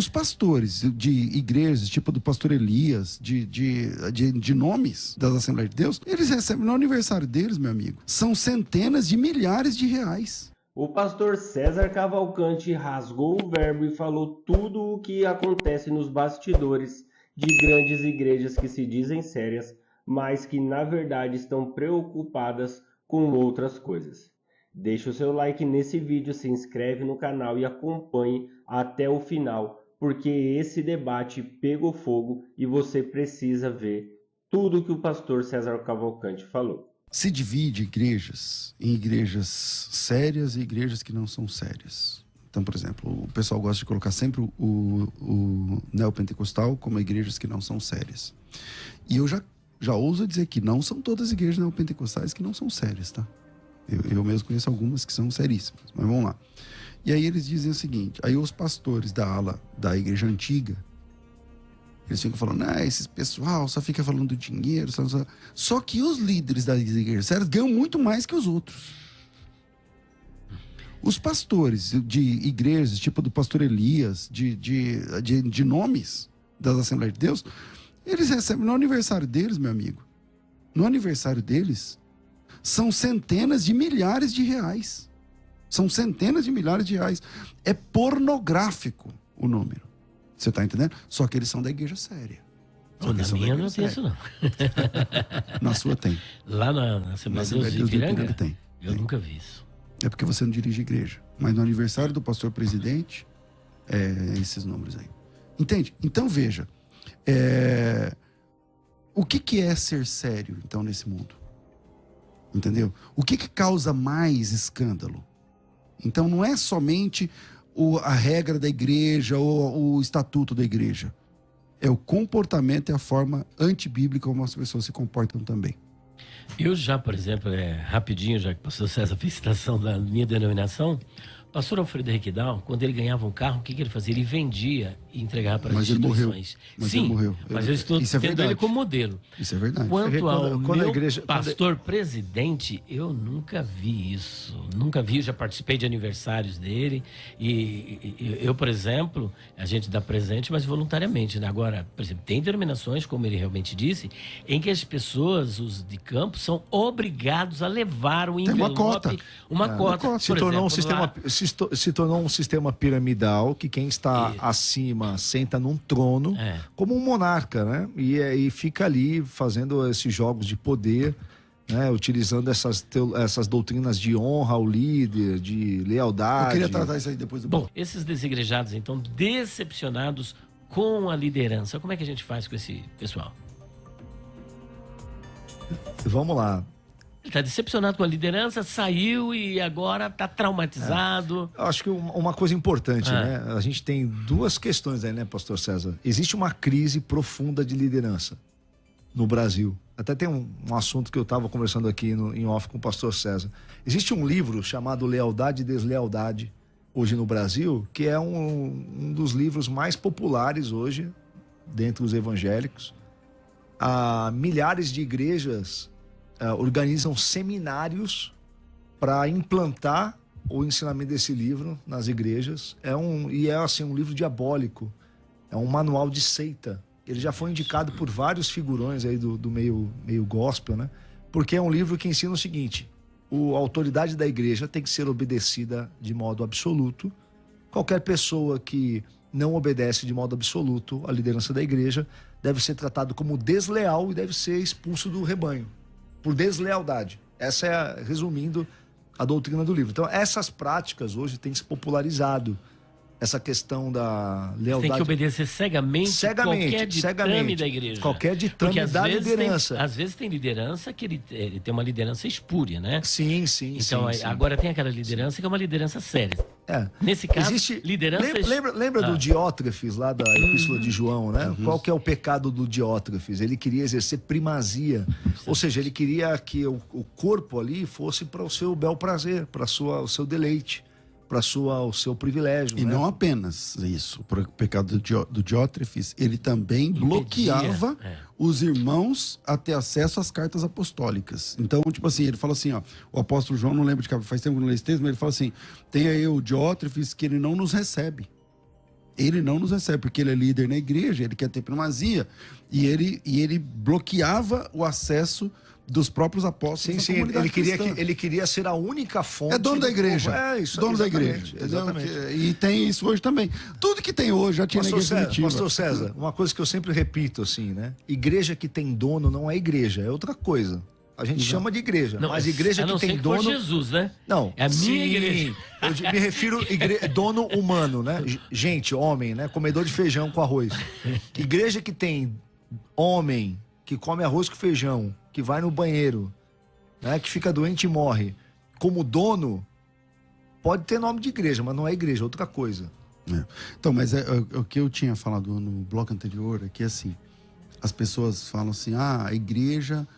Os pastores de igrejas, tipo do pastor Elias, de nomes das Assembleias de Deus, eles recebem no aniversário deles, meu amigo, são centenas de milhares de reais. O pastor César Cavalcante rasgou o verbo e falou tudo o que acontece nos bastidores de grandes igrejas que se dizem sérias, mas que na verdade estão preocupadas com outras coisas. Deixe o seu like nesse vídeo, se inscreve no canal e acompanhe até o final, porque esse debate pegou fogo e você precisa ver tudo o que o pastor César Cavalcante falou. Se divide igrejas em igrejas sérias e igrejas que não são sérias. Então, por exemplo, o pessoal gosta de colocar sempre o neopentecostal como igrejas que não são sérias. E eu já ouso dizer que não são todas as igrejas neopentecostais que não são sérias, tá? Eu mesmo conheço algumas que são seríssimas, mas vamos lá. E aí eles dizem o seguinte, aí os pastores da ala da igreja antiga, eles ficam falando, esse pessoal só fica falando do dinheiro, só que os líderes das igrejas sérias ganham muito mais que os outros. Os pastores de igrejas, tipo do pastor Elias, de nomes das Assembleias de Deus, eles recebem no aniversário deles, meu amigo, no aniversário deles, são centenas de milhares de reais. São centenas de milhares de reais. É pornográfico o número. Você está entendendo? Só que eles são da igreja séria. Na minha não tem isso, não. Na sua tem. Lá na Assembleia de Deus de Ipiranga tem. Eu nunca vi isso. É porque você não dirige igreja. Mas no aniversário do pastor presidente, esses números aí. Entende? Então veja. O que é ser sério, então, nesse mundo? Entendeu? O que causa mais escândalo? Então não é somente a regra da igreja ou o estatuto da igreja. É o comportamento e a forma antibíblica como as pessoas se comportam também. Eu já, por exemplo, rapidinho, já que o pastor César fez citação da minha denominação, o pastor Alfredo Requidal, quando ele ganhava um carro, o que ele fazia? Ele vendia e entregava para as instituições. Mas ele morreu. Mas eu estou tendo ele como modelo. Isso é verdade. Quanto ao meu pastor presidente, eu nunca vi isso. Nunca vi, eu já participei de aniversários dele. E eu, por exemplo, a gente dá presente, mas voluntariamente. Né? Agora, por exemplo, tem denominações, como ele realmente disse, em que as pessoas, os de campo, são obrigados a levar o envelope. Uma cota. Se tornou um sistema piramidal que quem está acima senta num trono como um monarca, né? E fica ali fazendo esses jogos de poder, né? Utilizando essas doutrinas de honra ao líder, de lealdade. Eu queria tratar isso aí depois do... Bom, esses desigrejados, então, decepcionados com a liderança, como é que a gente faz com esse pessoal? Vamos lá. Ele está decepcionado com a liderança, saiu e agora está traumatizado. Eu acho que uma coisa importante, né? A gente tem duas questões aí, né, pastor César? Existe uma crise profunda de liderança no Brasil. Até tem um assunto que eu estava conversando aqui em off com o pastor César. Existe um livro chamado Lealdade e Deslealdade, hoje no Brasil, que é um dos livros mais populares hoje, dentre os evangélicos. Milhares de igrejas organizam seminários para implantar o ensinamento desse livro nas igrejas. É um livro diabólico. É um manual de seita. Ele já foi indicado por vários figurões aí do meio gospel, né? Porque é um livro que ensina o seguinte: a autoridade da igreja tem que ser obedecida de modo absoluto. Qualquer pessoa que não obedece de modo absoluto à liderança da igreja deve ser tratado como desleal e deve ser expulso do rebanho por deslealdade. Essa é, resumindo, a doutrina do livro. Então, essas práticas hoje têm se popularizado. Essa questão da lealdade. Tem que obedecer cegamente qualquer ditame da igreja. Qualquer ditame da liderança. Às vezes tem liderança que ele tem uma liderança espúria, né? Sim. Então, agora tem aquela liderança que é uma liderança séria. Nesse caso, liderança... Lembra do Diótrefes, lá da Epístola de João, né? Qual que é o pecado do Diótrefes? Ele queria exercer primazia. Ou seja, ele queria que o corpo ali fosse para o seu bel prazer, para o seu deleite, para o seu privilégio. E não apenas isso. O pecado do Diótrefes, ele também bloqueava os irmãos a ter acesso às cartas apostólicas. Então, tipo assim, ele fala assim, ó, o apóstolo João, não lembro de que faz tempo que não leio esse texto, mas ele fala assim, tem aí o Diótrefes que ele não nos recebe. Ele não nos recebe, porque ele é líder na igreja, ele quer ter primazia, e ele bloqueava o acesso dos próprios apóstolos. Sim, ele queria ser a única fonte. É dono da igreja. Isso, dono da igreja. Exatamente. E tem isso hoje também. Tudo que tem hoje já tinha na igreja primitiva. Pastor César, uma coisa que eu sempre repito, assim, né? Igreja que tem dono não é igreja, é outra coisa. A gente chama de igreja, não, mas igreja que tem dono... For Jesus, né? Não. É a minha igreja. Eu me refiro dono humano, né? Gente, homem, né? Comedor de feijão com arroz. Igreja que tem homem que come arroz com feijão, que vai no banheiro, né? Que fica doente e morre. Como dono, pode ter nome de igreja, mas não é igreja, é outra coisa. Então, mas o que eu tinha falado no bloco anterior é que, assim, as pessoas falam assim, a igreja...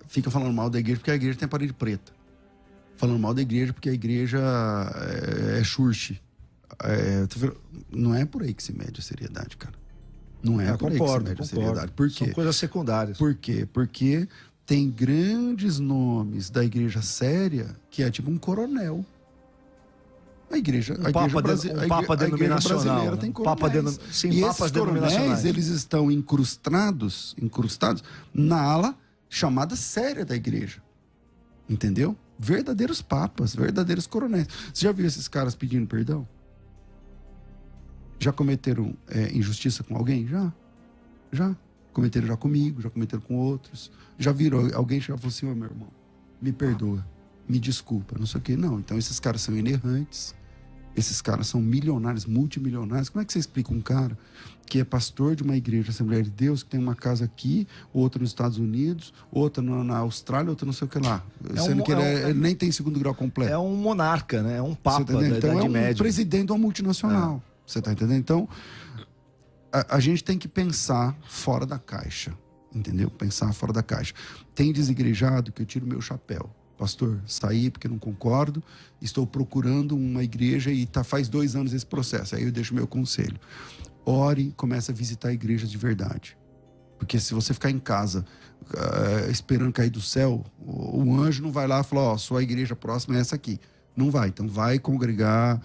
fica falando mal da igreja porque a igreja tem a parede preta. Falando mal da igreja porque a igreja é churche. Não é por aí que se mede a seriedade, cara. Não é por aí que se mede a seriedade. Por quê? São coisas secundárias. Por quê? Porque tem grandes nomes da igreja séria que é tipo um coronel. A igreja papa denominacional, né? Tem coronéis. E esses coronéis, eles estão incrustados na ala chamada séria da igreja. Entendeu? Verdadeiros papas, verdadeiros coronéis. Você já viu esses caras pedindo perdão? Já cometeram injustiça com alguém? Já. Cometeram já comigo, já cometeram com outros. Já viram alguém chegar e falar assim, meu irmão, me perdoa, me desculpa, não sei o quê. Não, então esses caras são inerrantes. Esses caras são milionários, multimilionários. Como é que você explica um cara que é pastor de uma igreja Assembleia de Deus, que tem uma casa aqui, outra nos Estados Unidos, outra na Austrália, outra não sei o que lá. Sendo que ele nem tem segundo grau completo. É um monarca, né? É um papa da Idade Média. É um presidente de uma multinacional. Você tá entendendo? Então, a gente tem que pensar fora da caixa. Entendeu? Pensar fora da caixa. Tem desigrejado que eu tiro meu chapéu. Pastor, saí porque não concordo, estou procurando uma igreja e faz 2 anos esse processo. Aí eu deixo meu conselho. Ore, comece a visitar igrejas de verdade. Porque se você ficar em casa esperando cair do céu, o anjo não vai lá e falar, sua igreja próxima é essa aqui. Não vai. Então vai congregar,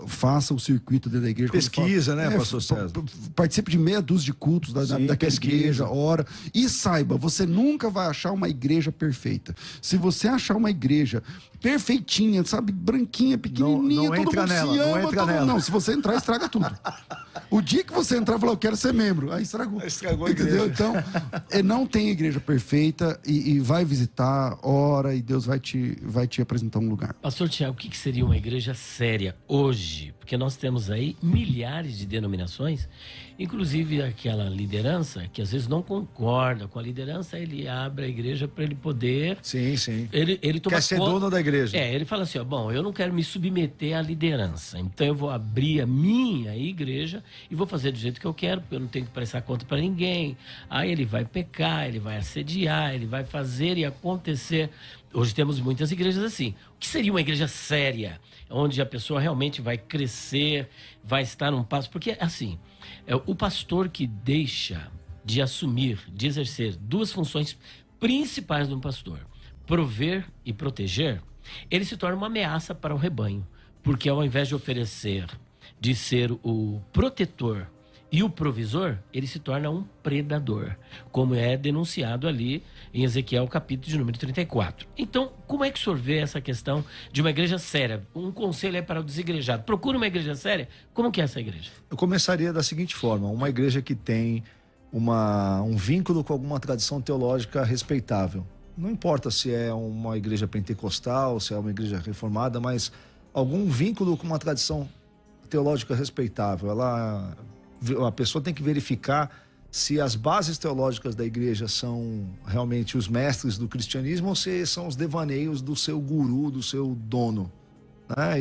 faça o circuito dentro da igreja. Pesquisa, né, pastor César? Participe de meia dúzia de cultos daquela igreja, ora. E saiba, você nunca vai achar uma igreja perfeita. Se você achar uma igreja perfeitinha, sabe, branquinha, pequenininha, não entra nela, não entra nela. Não, se você entrar, estraga tudo. O dia que você entrar e falar, eu quero ser membro, aí estragou. Estragou a entendeu? igreja. Então, não tem igreja perfeita e vai visitar, ora, e Deus vai te apresentar um lugar. Pastor Tiago, o que seria uma igreja séria hoje? Porque nós temos aí milhares de denominações, inclusive aquela liderança que às vezes não concorda com a liderança, ele abre a igreja para ele poder... Sim. Ele toma quer ser dono da igreja. Ele fala assim, eu não quero me submeter à liderança, então eu vou abrir a minha igreja e vou fazer do jeito que eu quero, porque eu não tenho que prestar conta para ninguém. Aí ele vai pecar, ele vai assediar, ele vai fazer e acontecer. Hoje temos muitas igrejas assim. O que seria uma igreja séria? Onde a pessoa realmente vai crescer, vai estar num passo... Porque, assim, o pastor que deixa de assumir, de exercer 2 funções principais de um pastor, prover e proteger, ele se torna uma ameaça para o rebanho. Porque ao invés de oferecer, de ser o protetor e o provisor, ele se torna um predador, como é denunciado ali em Ezequiel, capítulo de número 34. Então, como é que o senhor vê essa questão de uma igreja séria? Um conselho é para o desigrejado. Procura uma igreja séria. Como que é essa igreja? Eu começaria da seguinte forma. Uma igreja que tem um vínculo com alguma tradição teológica respeitável. Não importa se é uma igreja pentecostal, se é uma igreja reformada, mas algum vínculo com uma tradição teológica respeitável. A pessoa tem que verificar se as bases teológicas da igreja são realmente os mestres do cristianismo ou se são os devaneios do seu guru, do seu dono.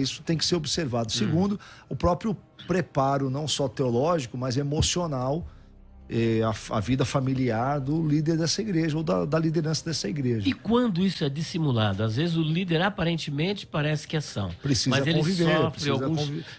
Isso tem que ser observado. Segundo, o próprio preparo, não só teológico, mas emocional, a vida familiar do líder dessa igreja ou da liderança dessa igreja. E quando isso é dissimulado? Às vezes o líder aparentemente parece que é são, precisa mas ele conviver, sofre algum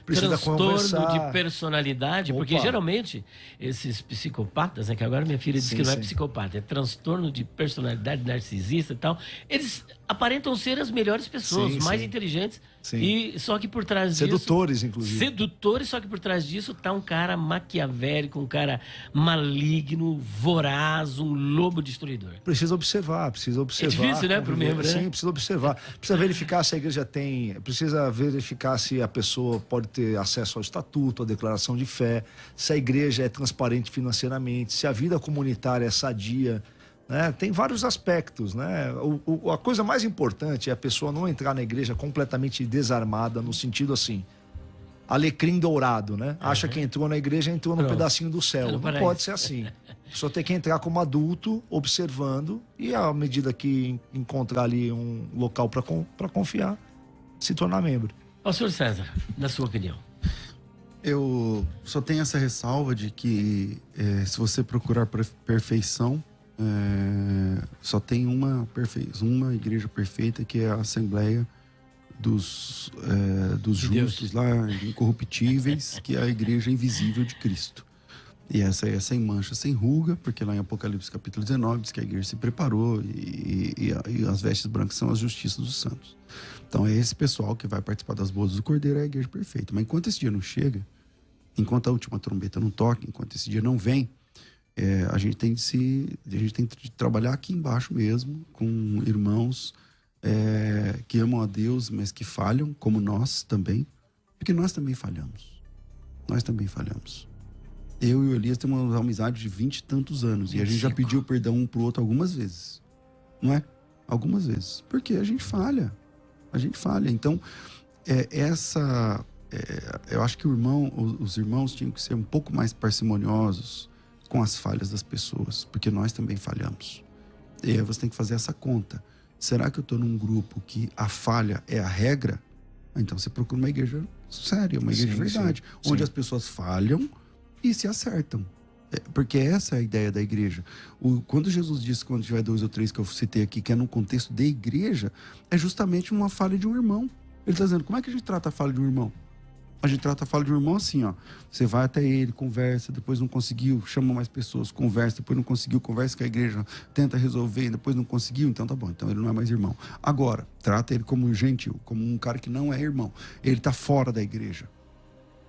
transtorno de personalidade, porque geralmente esses psicopatas, que agora minha filha disse que não é psicopata, é transtorno de personalidade narcisista e tal, eles aparentam ser as melhores pessoas, mais inteligentes, Sim. E só que por trás sedutores, disso... inclusive. Sedutores, só que por trás disso tá um cara maquiavélico, um cara maligno, voraz, um lobo destruidor. Precisa observar. É difícil, né, pro membro, Sim, né? precisa observar. Precisa verificar se a igreja tem... Precisa verificar se a pessoa pode ter acesso ao estatuto, à declaração de fé, se a igreja é transparente financeiramente, se a vida comunitária é sadia, né? Tem vários aspectos, né? A coisa mais importante é a pessoa não entrar na igreja completamente desarmada, no sentido assim, alecrim dourado, né? Acha que entrou na igreja, entrou num pedacinho do céu. Não pode ser assim. A pessoa tem que entrar como adulto, observando, e à medida que encontrar ali um local para confiar, se tornar membro. Pastor César, na sua opinião? Eu só tenho essa ressalva de que se você procurar perfeição, só tem uma igreja perfeita, que é a Assembleia dos justos lá, incorruptíveis, que é a igreja invisível de Cristo. E essa é sem mancha, sem ruga, porque lá em Apocalipse capítulo 19 diz que a igreja se preparou e as vestes brancas são as justiças dos santos. Então é esse pessoal que vai participar das bodas do Cordeiro, é a igreja perfeita. Mas enquanto esse dia não chega, enquanto a última trombeta não toca, enquanto esse dia não vem, a gente tem de trabalhar aqui embaixo mesmo, com irmãos que amam a Deus, mas que falham, como nós também, porque nós também falhamos. Nós também falhamos. Eu e o Elias temos uma amizade de 20 e tantos anos, 25. E a gente já pediu perdão um pro outro algumas vezes, não é? Algumas vezes, porque a gente falha. A gente falha. Então, eu acho que os irmãos tinham que ser um pouco mais parcimoniosos com as falhas das pessoas, porque nós também falhamos. E aí você tem que fazer essa conta. Será que eu estou num grupo que a falha é a regra? Então você procura uma igreja séria, uma igreja de verdade, onde as pessoas falham e se acertam. Porque essa é a ideia da igreja. Quando Jesus disse, quando tiver 2 ou 3 que eu citei aqui, que é num contexto de igreja, é justamente uma falha de um irmão. Ele está dizendo, como é que a gente trata a falha de um irmão? A gente trata a falha de um irmão assim, ó. Você vai até ele, conversa, depois não conseguiu, chama mais pessoas, conversa, depois não conseguiu, conversa com a igreja, tenta resolver, depois não conseguiu, então tá bom, então ele não é mais irmão. Agora, trata ele como gentil, como um cara que não é irmão. Ele tá fora da igreja.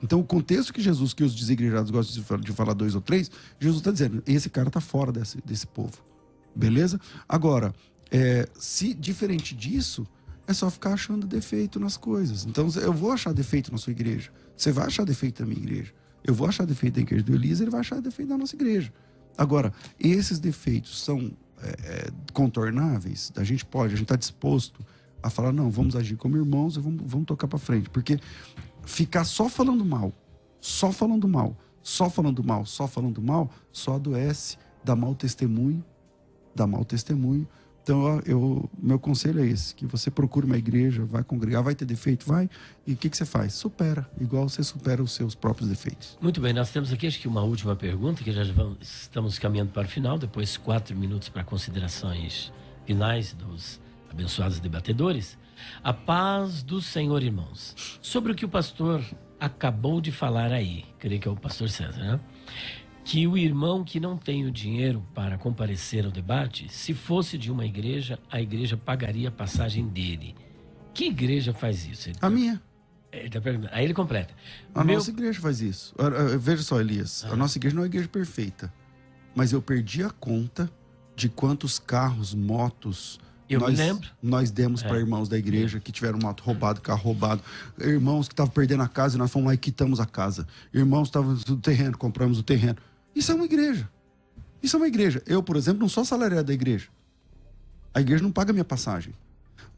Então o contexto que os desigrejados gostam de falar 2 ou 3, Jesus está dizendo, esse cara tá fora desse povo. Beleza? Agora, se diferente disso, é só ficar achando defeito nas coisas. Então, eu vou achar defeito na sua igreja. Você vai achar defeito na minha igreja. Eu vou achar defeito da igreja do Elias, ele vai achar defeito da nossa igreja. Agora, esses defeitos são contornáveis? A gente está disposto a falar, não, vamos agir como irmãos e vamos tocar para frente. Porque ficar só falando mal, só adoece, dá mau testemunho. Então, meu conselho é esse, que você procure uma igreja, vai congregar, vai ter defeito, vai, e o que você faz? Supera, igual você supera os seus próprios defeitos. Muito bem, nós temos aqui acho que uma última pergunta, que estamos caminhando para o final, depois 4 minutos para considerações finais dos abençoados debatedores. A paz do Senhor, irmãos. Sobre o que o pastor acabou de falar aí, creio que é o pastor César, né? Que o irmão que não tem o dinheiro para comparecer ao debate, se fosse de uma igreja, a igreja pagaria a passagem dele. Que igreja faz isso? A minha. Ele tá perguntando. Aí ele completa. Nossa igreja faz isso. Veja só, Elias, a nossa igreja não é uma igreja perfeita, mas eu perdi a conta de quantos carros, motos... Nós demos para irmãos da igreja que tiveram moto roubado, carro roubado. Irmãos que estavam perdendo a casa e nós fomos lá e quitamos a casa. Irmãos que estavam no terreno, compramos o terreno. Isso é uma igreja. Isso é uma igreja. Eu, por exemplo, não sou assalariado da igreja. A igreja não paga minha passagem.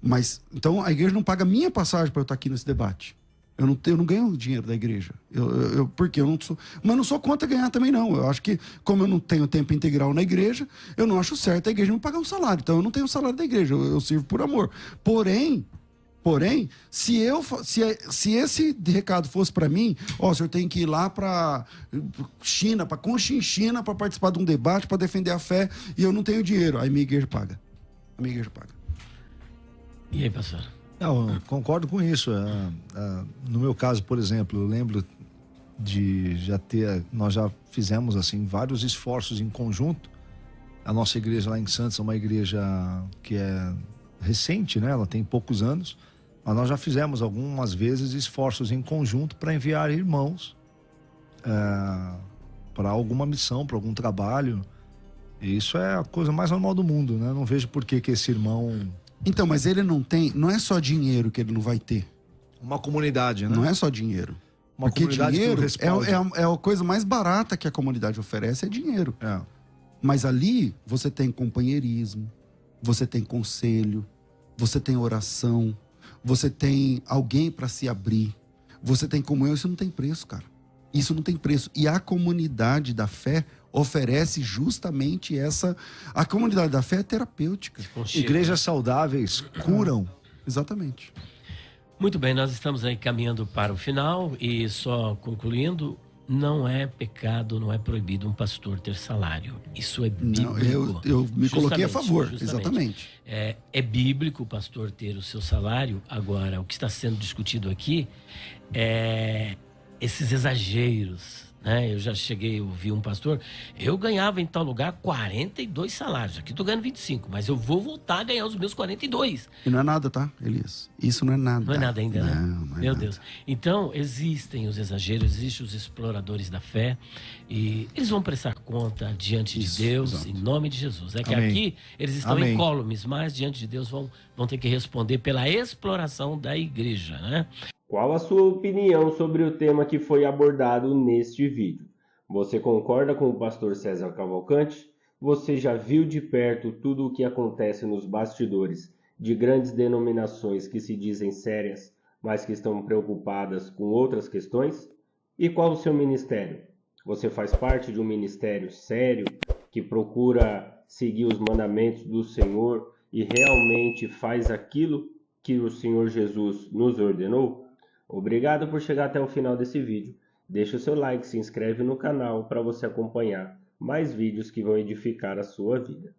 Mas, então, a igreja não paga minha passagem para eu estar aqui nesse debate. Eu não ganho dinheiro da igreja. Porque eu não sou... Mas não sou contra ganhar também, não. Eu acho que, como eu não tenho tempo integral na igreja, eu não acho certo a igreja me pagar um salário. Então, eu não tenho o salário da igreja. Eu sirvo por amor. Porém, se esse recado fosse para mim, o senhor tem que ir lá para China, para Conchinchina, para participar de um debate, para defender a fé, e eu não tenho dinheiro. Aí minha igreja paga. A minha igreja paga. E aí, pastor? Não, eu concordo com isso. No meu caso, por exemplo, eu lembro de nós já fizemos assim vários esforços em conjunto. A nossa igreja lá em Santos é uma igreja que é recente, né? Ela tem poucos anos, Mas nós já fizemos algumas vezes esforços em conjunto para enviar irmãos para alguma missão, para algum trabalho. E isso é a coisa mais normal do mundo, né? Não vejo por que esse irmão... Então, mas ele não é só dinheiro que ele não vai ter. Uma comunidade, né? Não é só dinheiro. Uma Porque comunidade dinheiro que o respalde. é a coisa mais barata que a comunidade oferece, é dinheiro. É. Mas ali você tem companheirismo, você tem conselho, você tem oração, você tem alguém para se abrir, você tem comunhão. Isso não tem preço, cara. Isso não tem preço. E a comunidade da fé oferece justamente essa... A comunidade da fé é terapêutica. Igrejas saudáveis curam. Exatamente. Muito bem, nós estamos aí caminhando para o final e só concluindo, não é pecado, não é proibido um pastor ter salário. Isso é bíblico. Não, eu me coloquei a favor, justamente. exatamente. É bíblico o pastor ter o seu salário. Agora, o que está sendo discutido aqui é esses exageros, né? Eu já cheguei a ouvir um pastor, eu ganhava em tal lugar 42 salários, aqui estou ganhando 25, mas eu vou voltar a ganhar os meus 42. E não é nada, tá, Elias? Isso não é nada. Não é nada ainda, né? Não é Meu nada. Deus. Então, existem os exageros, existem os exploradores da fé, e eles vão prestar conta diante Isso, de Deus, exato. em nome de Jesus. É que Amém. aqui eles estão Amém. incólumes, mas diante de Deus vão ter que responder pela exploração da igreja, né? Qual a sua opinião sobre o tema que foi abordado neste vídeo? Você concorda com o pastor César Cavalcante? Você já viu de perto tudo o que acontece nos bastidores de grandes denominações que se dizem sérias, mas que estão preocupadas com outras questões? E qual o seu ministério? Você faz parte de um ministério sério que procura seguir os mandamentos do Senhor e realmente faz aquilo que o Senhor Jesus nos ordenou? Obrigado por chegar até o final desse vídeo. Deixa o seu like, se inscreve no canal para você acompanhar mais vídeos que vão edificar a sua vida.